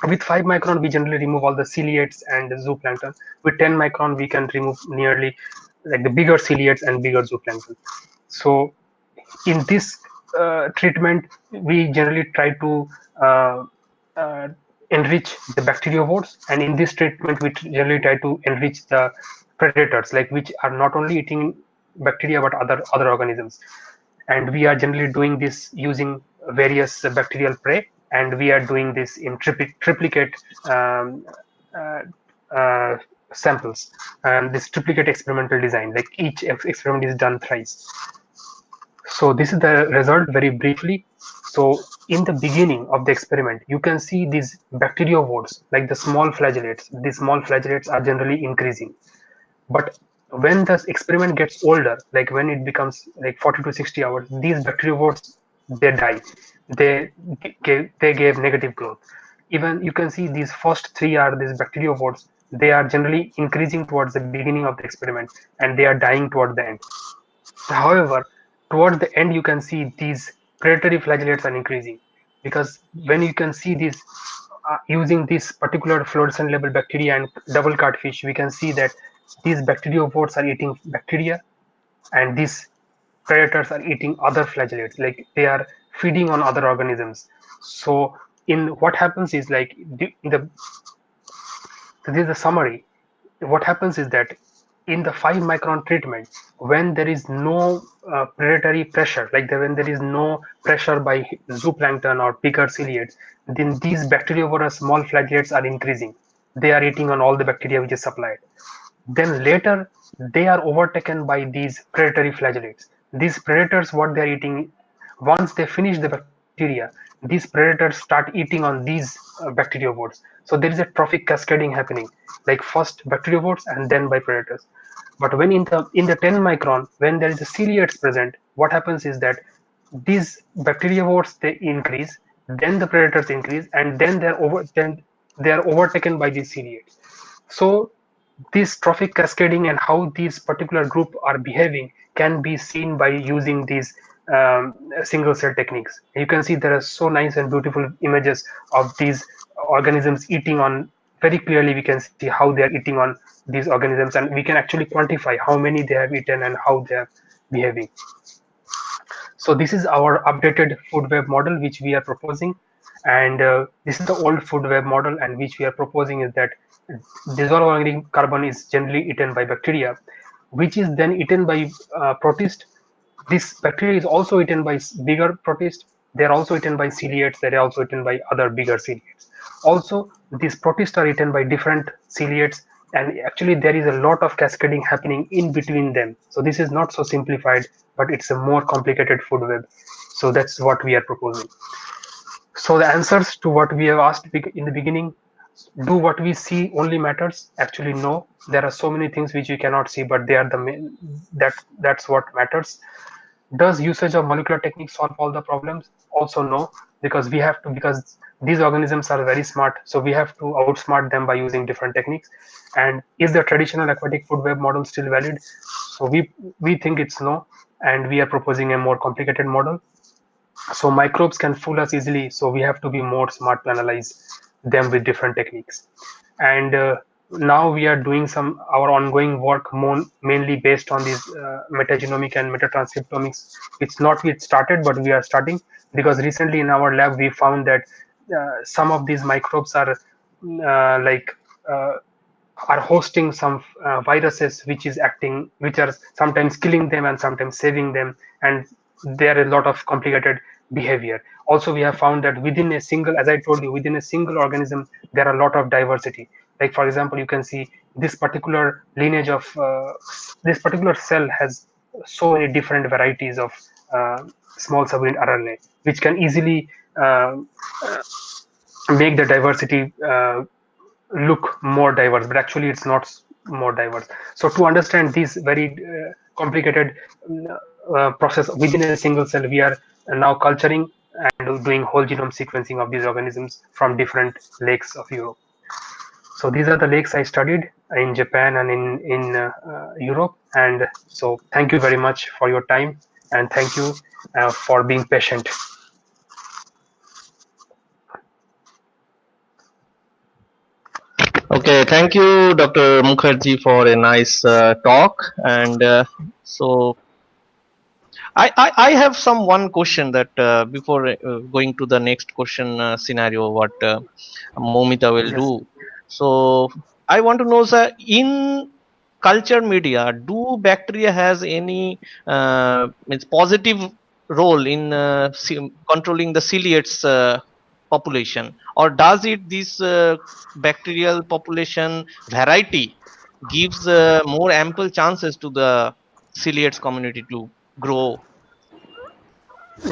With 5 micron, we generally remove all the ciliates and zooplankton. With 10 micron, we can remove nearly like the bigger ciliates and bigger zooplankton. So in this treatment, we generally try to uh, enrich the bacteriovores, and in this treatment, we generally try to enrich the predators, like which are not only eating bacteria but other organisms. And we are generally doing this using various bacterial prey, and we are doing this in triplicate um, uh, uh, samples, and this triplicate experimental design, like each experiment is done thrice. So this is the result very briefly. So in the beginning of the experiment, you can see these bacteriovores, like the small flagellates. These small flagellates are generally increasing. But when the experiment gets older, like when it becomes like 40 to 60 hours, these bacteriovores, they die. They gave negative growth. Even you can see these first three are these bacteriovores. They are generally increasing towards the beginning of the experiment, and they are dying toward the end. However, towards the end, you can see these predatory flagellates are increasing, because when you can see this using this particular fluorescent level bacteria and double cardfish, we can see that these bacteriovores are eating bacteria, and these predators are eating other flagellates, like they are feeding on other organisms. So in what happens is like so this is the summary. What happens is that in the 5 micron treatment, when there is no predatory pressure, like when there is no pressure by zooplankton or bigger ciliates, then these bacteriovorous small flagellates are increasing. They are eating on all the bacteria which is supplied. Then later, they are overtaken by these predatory flagellates. These predators, what they are eating, once they finish the bacteria, these predators start eating on these bacteriovores. So there is a trophic cascading happening, like first bacteriovores and then by predators. But when in the 10 micron, when there is a ciliates present, what happens is that these bacteriovores they increase, then the predators increase, and then they are overtaken by these ciliates. So this trophic cascading and how these particular group are behaving can be seen by using these single cell techniques. You can see there are so nice and beautiful images of these organisms eating on. Very clearly we can see how they are eating on these organisms, and we can actually quantify how many they have eaten and how they are behaving. So this is our updated food web model which we are proposing, and this is the old food web model, and which we are proposing is that dissolved organic carbon is generally eaten by bacteria, which is then eaten by protist. This bacteria is also eaten by bigger protist. They are also eaten by ciliates. They are also eaten by other bigger ciliates. Also, these protists are eaten by different ciliates, and actually there is a lot of cascading happening in between them. So this is not so simplified, but it's a more complicated food web. So that's what we are proposing. So the answers to what we have asked in the beginning: do what we see only matters? Actually, no. There are so many things which we cannot see, but they are the main, that's what matters. Does usage of molecular techniques solve all the problems? Also no, because because these organisms are very smart, so we have to outsmart them by using different techniques. And is the traditional aquatic food web model still valid? So we think it's no, and we are proposing a more complicated model. So microbes can fool us easily, so we have to be more smart to analyze them with different techniques. And now we are doing our ongoing work mainly based on these metagenomic and metatranscriptomics. It's not yet started, but we are starting, because recently in our lab we found that some of these microbes are like are hosting some viruses which are sometimes killing them and sometimes saving them, and there is a lot of complicated behavior. Also, we have found that within a single, as I told you, within a single organism, there are a lot of diversity. Like for example, you can see this particular lineage of this particular cell has so many different varieties of small subunit RNA, which can easily make the diversity look more diverse, but actually it's not more diverse. So to understand this very complicated process within a single cell, we are now culturing and doing whole genome sequencing of these organisms from different lakes of Europe. So these are the lakes I studied in Japan and in Europe. And so thank you very much for your time, and thank you for being patient. Okay, thank you, Dr. Mukherjee, for a nice talk. And so I have one question that before going to the next question scenario, what Momita will Yes. do. So I want to know, sir, in culture media, do bacteria has any means positive role in controlling the ciliates population, or does it this bacterial population variety gives more ample chances to the ciliates community to grow?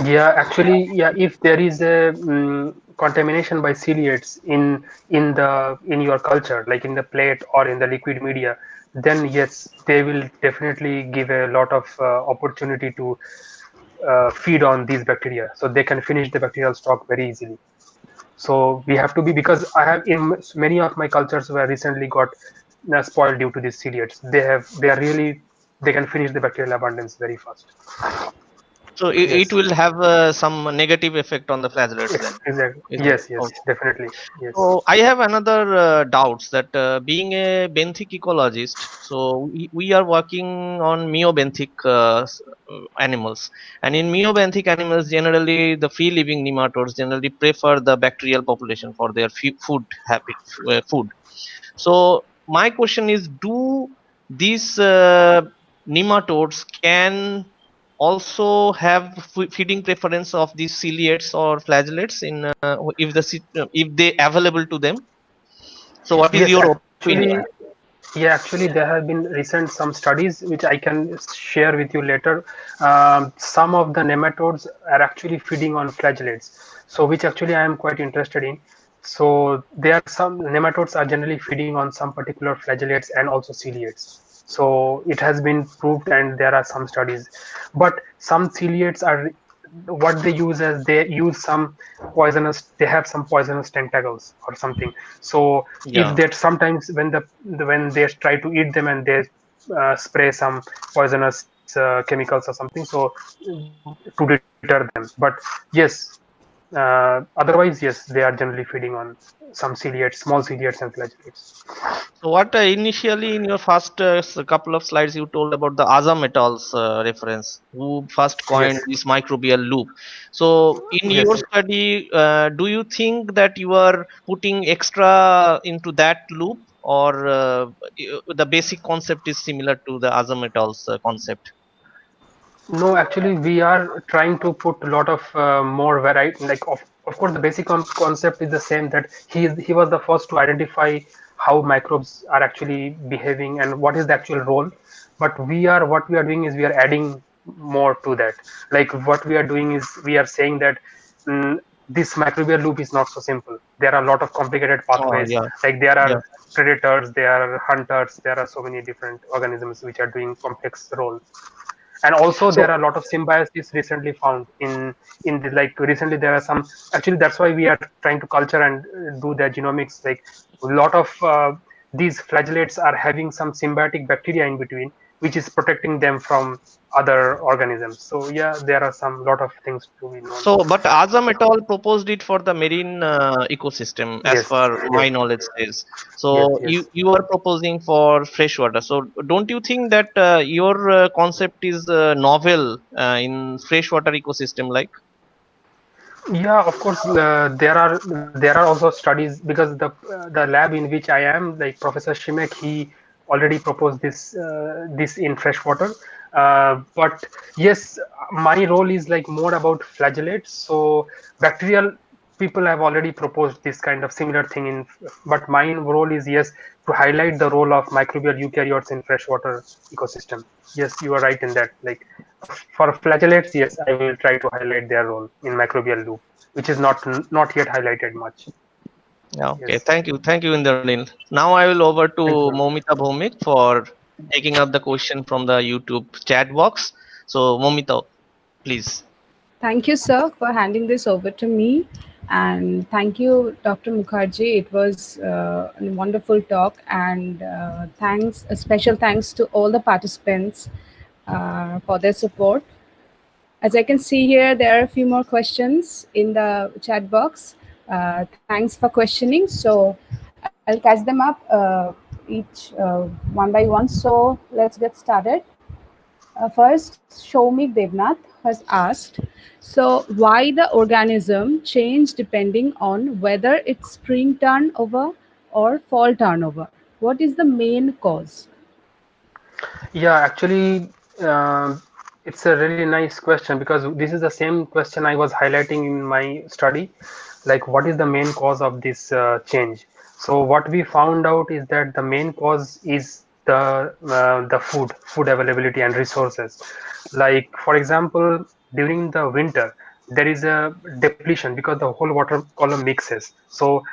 Yeah, actually, yeah. If there is a contamination by ciliates in your culture, like in the plate or in the liquid media, then yes, they will definitely give a lot of opportunity to feed on these bacteria, so they can finish the bacterial stock very easily. So we have to be, because I have many of my cultures were recently got spoiled due to these ciliates. They are really, they can finish the bacterial abundance very fast. So it Yes. will have some negative effect on the flagellates then, Exactly. is it? Yes, yes, Okay. definitely. Yes. So I have another doubts that being a benthic ecologist, so we are working on meobenthic animals, and in meobenthic animals, generally the free living nematodes generally prefer the bacterial population for their food habit, food. So my question is, do these nematodes can also have feeding preference of these ciliates or flagellates in if if they available to them? So what is Yes, your opinion? actually, yeah, actually, there have been recent some studies which I can share with you later. Some of the nematodes are actually feeding on flagellates, so which actually I am quite interested in. So there are some nematodes are generally feeding on some particular flagellates and also ciliates. So it has been proved, and there are some studies. But some ciliates are, what they use as, they use some poisonous, they have some poisonous tentacles or something. So if Yeah. that, sometimes when when they try to eat them and they spray some poisonous chemicals or something, so to deter them. But yes, otherwise yes, they are generally feeding on some ciliates, small ciliates and flagellates. So what initially in your first couple of slides you told about the Azam et al.'s reference, who first coined Yes, this microbial loop. So in your yes. study, do you think that you are putting extra into that loop, or the basic concept is similar to the Azam et al.'s concept? No, actually, we are trying to put a lot of more variety. Like, of course, the basic concept is the same. That he was the first to identify how microbes are actually behaving and what is the actual role. But what we are doing is we are adding more to that. Like what we are doing is we are saying that this microbial loop is not so simple. There are a lot of complicated Oh pathways. yeah, Like there yeah. are predators, there are hunters, there are so many different organisms which are doing complex roles. And also So there are a lot of symbiosis recently found in the, like recently there are some, actually that's why we are trying to culture and do the genomics. Like a lot of these flagellates are having some symbiotic bacteria in between, which is protecting them from other organisms. So yeah, there are some lot of things to be known. but Azam et al. Proposed it for the marine ecosystem, as Yes, per yes, my knowledge says. yes, So yes. you are proposing for freshwater. So don't you think that your concept is novel in freshwater ecosystem, like? Yeah, of course. There are also studies, because the lab in which I am, like Professor Shimek, he already proposed this in freshwater. But yes, my role is like more about flagellates. So bacterial people have already proposed this kind of similar thing but my role is, yes, to highlight the role of microbial eukaryotes in freshwater ecosystem. Yes, you are right in that. Like for flagellates, yes, I will try to highlight their role in microbial loop, which is not yet highlighted much. Yeah, okay. Yes, Thank you, Indranil. Now I will over to thank you. Momita Bhomik for taking up the question from the YouTube chat box. So Momita, please. Thank you, sir, for handing this over to me. And thank you, Dr. Mukherjee. It was a wonderful talk. And thanks, a special thanks to all the participants for their support. As I can see here, there are a few more questions in the chat box. Thanks for questioning. So I'll catch them up each one by one. So let's get started. First, Shomik Devnath has asked, so why the organism change depending on whether it's spring turnover or fall turnover? What is the main cause? Yeah, actually, it's a really nice question, because this is the same question I was highlighting in my study. Like, what is the main cause of this change? So what we found out is that the main cause is the food availability and resources. Like for example, during the winter, there is a depletion because the whole water column mixes. So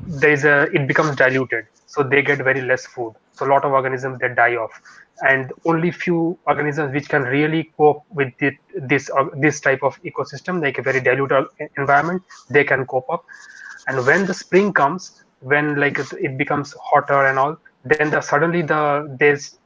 there is a it becomes diluted, so they get very less food. So a lot of organisms, they die off, and only few organisms which can really cope with this type of ecosystem, like a very diluted environment, they can cope up. And when the spring comes, when like it becomes hotter and all, then suddenly there's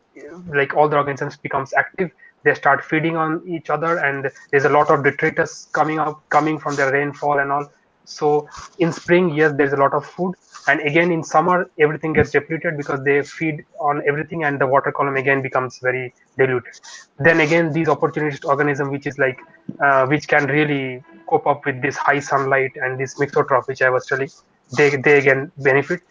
like all the organisms becomes active. They start feeding on each other, and there's a lot of detritus coming from the rainfall and all. So in spring, yes, there's a lot of food, and again in summer everything gets depleted because they feed on everything, and the water column again becomes very diluted. Then again these opportunist organism, which is like which can really cope up with this high sunlight and this mixotroph which I was telling, they again benefit.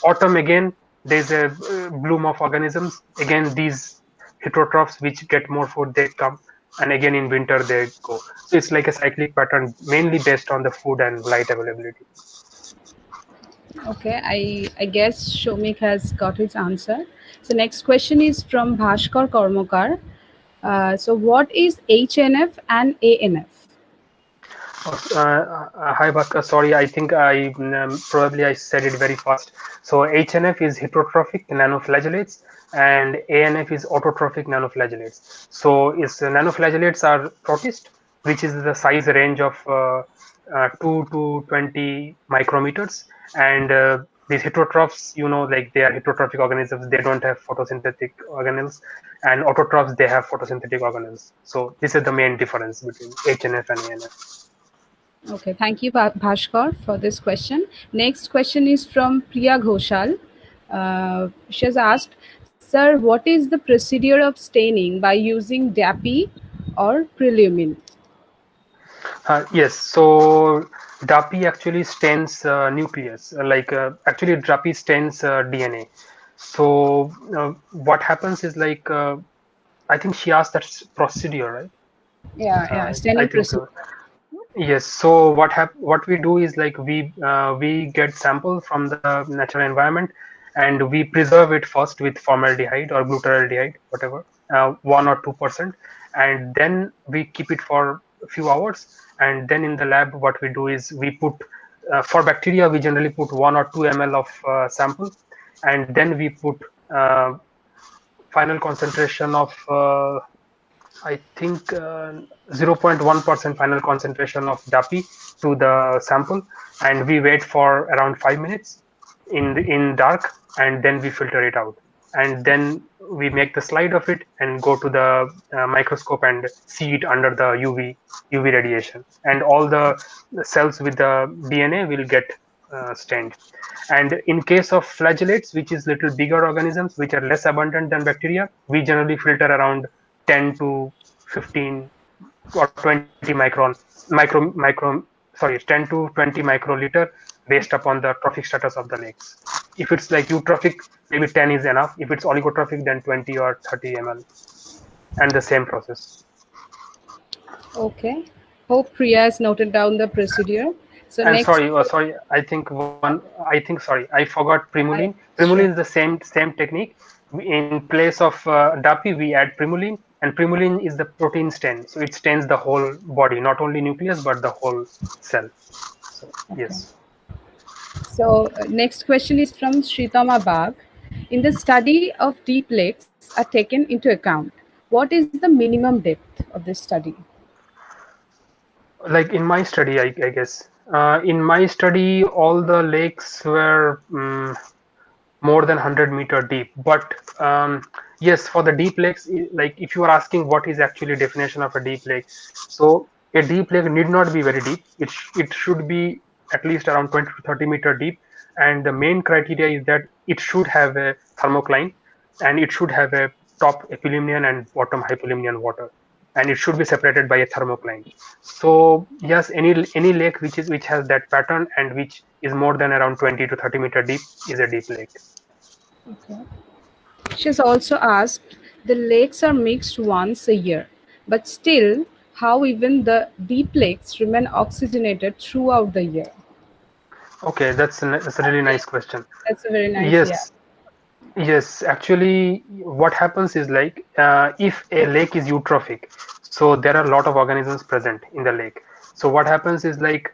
Autumn again, there's a bloom of organisms. Again, these heterotrophs which get more food, they come, and again in winter they go. So it's like a cyclic pattern, mainly based on the food and light availability. Okay, I guess Shomik has got his answer. So next question is from Bhaskar Kormokar. So what is HNF and ANF? Hi Bhaskar, sorry, I think probably I said it very fast. So HNF is heterotrophic nanoflagellates, and ANF is autotrophic nanoflagellates. So is nanoflagellates are protist, which is the size range of 2 to 20 micrometers, and these heterotrophs, like they are heterotrophic organisms, they don't have photosynthetic organelles, and autotrophs, they have photosynthetic organelles. So this is the main difference between HNF and ANF. Okay, thank you, Bhaskar, for this question. Next question is from Priya Ghoshal. She has asked, Sir, what is the procedure of staining by using DAPI or Prelumin? Yes, so DAPI actually stains nucleus, actually DAPI stains DNA. So what happens is like, I think she asked that procedure, right? Yeah, I staining think procedure. so. Yes. So what we do is like we get sample from the natural environment, and we preserve it first with formaldehyde or glutaraldehyde, whatever, 1 or 2%, and then we keep it for a few hours. And then in the lab, what we do is we put for bacteria, we generally put 1 or 2 ml of sample, and then we put uh, final concentration of I think 0.1% final concentration of DAPI to the sample, and we wait for around 5 minutes in dark, and then we filter it out, and then we make the slide of it and go to the microscope and see it under the UV radiation, and all the cells with the DNA will get stained. And in case of flagellates, which is little bigger organisms which are less abundant than bacteria, we generally filter around 10 to 15 or 20 10 to 20 microliter based upon the trophic status of the lakes. If it's like eutrophic, maybe 10 is enough. If it's oligotrophic, then 20 or 30 ml, and the same process. Okay. Hope Priya has noted down the procedure. So And next, sorry, sorry, I forgot primulene. Primulene sure. is the same technique. In place of DAPI, we add primulene, and primulene is the protein stain, so it stains the whole body, not only nucleus but the whole cell. So Okay. yes. So next question is from Sritama Bag. In the study of deep lakes are taken into account. What is the minimum depth of this study? Like in my study, I guess. In my study, all the lakes were more than 100-meter deep. But yes, for the deep lakes, like if you are asking what is actually definition of a deep lake, so a deep lake need not be very deep. It should be at least around 20 to 30-meter deep. And the main criteria is that it should have a thermocline, and it should have a top epilumnian and bottom hypolumnian water, and it should be separated by a thermocline. So yes, any lake which has that pattern and which is more than around 20 to 30-meter deep is a deep lake. Okay. She has also asked, the lakes are mixed once a year, but still, how even the deep lakes remain oxygenated throughout the year? Okay, that's a really nice question. That's a very nice, yeah. Yes, yes. Actually, what happens is like if a lake is eutrophic, so there are a lot of organisms present in the lake. So what happens is like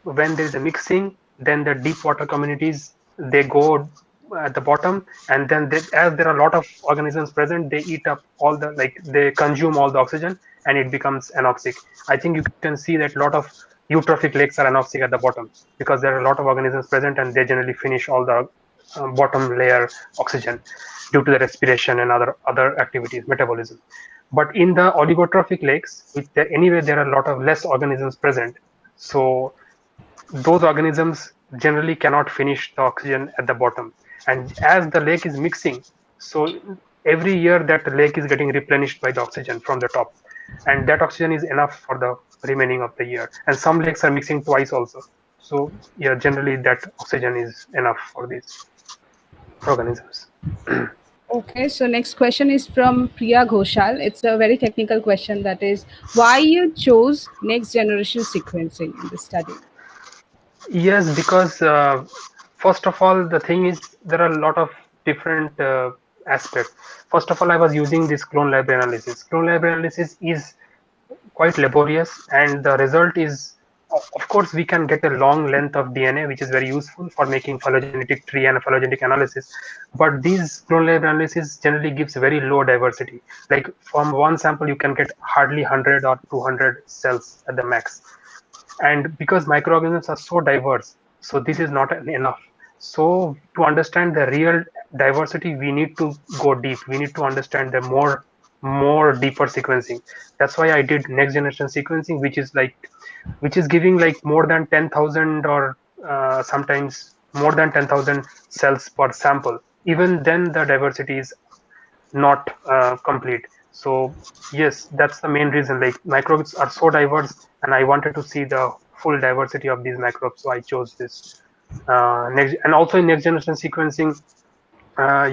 when there is a mixing, then the deep water communities, they go at the bottom, and then as there are a lot of organisms present, they eat up all the, like they consume all the oxygen, and it becomes anoxic. I think you can see that a lot of eutrophic lakes are anoxic at the bottom because there are a lot of organisms present, and they generally finish all the bottom layer oxygen due to the respiration and other activities, metabolism. But in the oligotrophic lakes, anyway there are a lot of less organisms present, so those organisms generally cannot finish the oxygen at the bottom. And as the lake is mixing, so every year that lake is getting replenished by the oxygen from the top, and that oxygen is enough for the remaining of the year. And some lakes are mixing twice also. So yeah, generally that oxygen is enough for these organisms. Okay, so next question is from Priya Ghoshal. It's a very technical question, that is, why you chose next generation sequencing in the study? Yes, because first of all, the thing is there are a lot of different aspects. First of all, I was using this clone library analysis. Clone library analysis is quite laborious, and the result is, of course, we can get a long length of DNA, which is very useful for making phylogenetic tree and phylogenetic analysis. But these clone library analysis generally gives very low diversity. Like from one sample, you can get hardly 100 or 200 cells at the max. And because microorganisms are so diverse, so this is not enough. So to understand the real diversity, we need to go deep. We need to understand the more deeper sequencing. That's why I did next generation sequencing, which is giving like more than 10,000 or sometimes more than 10,000 cells per sample. Even then the diversity is not complete. So yes, that's the main reason. Like microbes are so diverse, and I wanted to see the full diversity of these microbes, so I chose this. Next, and also in next generation sequencing,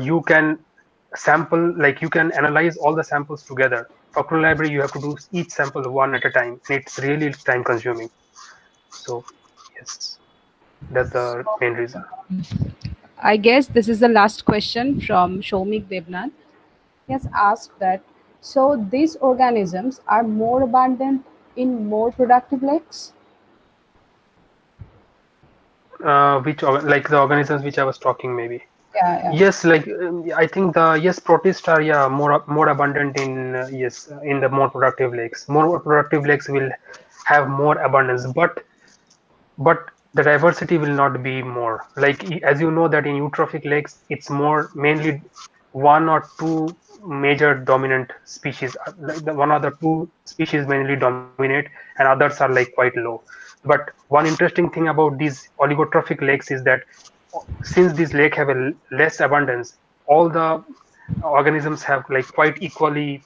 you can sample, like you can analyze all the samples together. For clone library, you have to do each sample one at a time, and it's really time consuming. So yes, that's the main reason. I guess this is the last question from Shomik Devnath. He has asked that, so these organisms are more abundant in more productive lakes? Like the organisms which I was talking, maybe. Yeah, yeah. Yes, like I think the yes protists are yeah more abundant in yes in the more productive lakes. More productive lakes will have more abundance, but the diversity will not be more. Like as you know that in eutrophic lakes, it's more mainly one or two major dominant species. Like the one or the two species mainly dominate, and others are like quite low. But one interesting thing about these oligotrophic lakes is that since these lake have a less abundance, all the organisms have like quite equally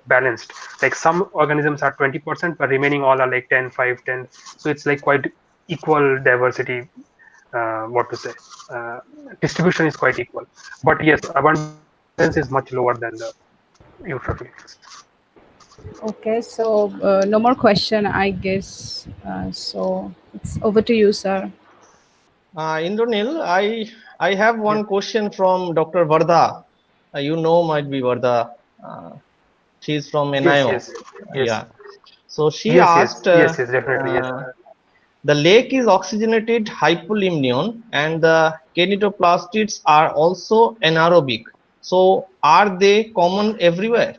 balanced. Like some organisms are 20%, but remaining all are like 10, 5, 10. So it's like quite equal diversity. What to say? Uh, Distribution is quite equal. But yes, abundance is much lower than the eutrophics. Okay, so no more question, I guess. So it's over to you, sir. Indranil, I have Yes, one question from Dr. Vardha. You know, might be Vardha. Uh, she's from yes, NIO. yes, yes, Yeah. So she yes, yes, asked, yes, yes, definitely, yes. the lake is oxygenated hypolimnion and the kinetoplastids are also anaerobic. So are they common everywhere?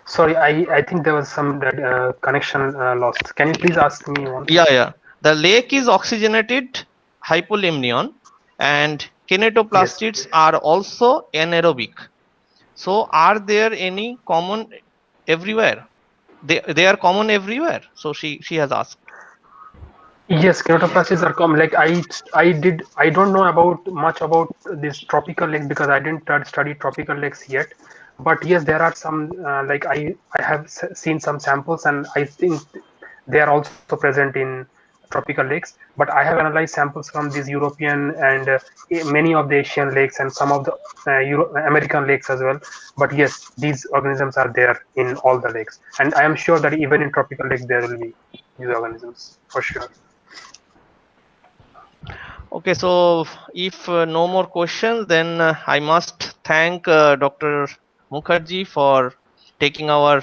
Sorry, I think there was some connection lost. Can you please ask me once? Yeah. The lake is oxygenated hypolimnion and Yes. kinetoplastids are also anaerobic. So are there any common everywhere? They are common everywhere. So she has asked. Yes, keratoplastids are common. Like I don't know about much about this tropical lakes because I didn't study tropical lakes yet. But yes, there are some like I have seen some samples and I think they are also present in tropical lakes. But I have analyzed samples from these European and many of the Asian lakes and some of the American lakes as well. But yes, these organisms are there in all the lakes, and I am sure that even in tropical lakes there will be these organisms for sure. Okay, so if no more questions, then I must thank Dr. Mukherjee for taking our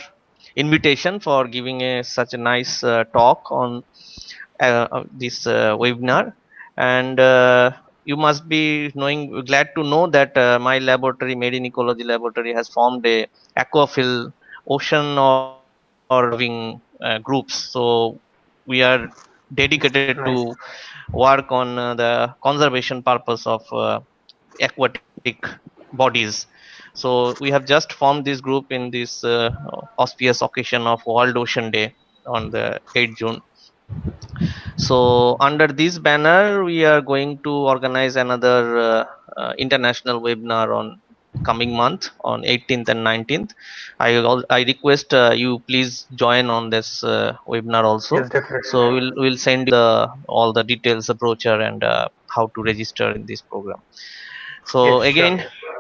invitation for giving such a nice talk on this webinar. And you must be glad to know that my laboratory, Marine Ecology Laboratory, has formed a aquaphil ocean or living groups. So we are dedicated Nice. to work on the conservation purpose of aquatic bodies. So we have just formed this group in this auspicious occasion of World Ocean Day on the 8th June. So under this banner, we are going to organize another international webinar on coming month on 18th and 19th. I request you please join on this webinar also. Yes, definitely. So we'll send you all the details, the brochure, and how to register in this program. Yes, So sure. again,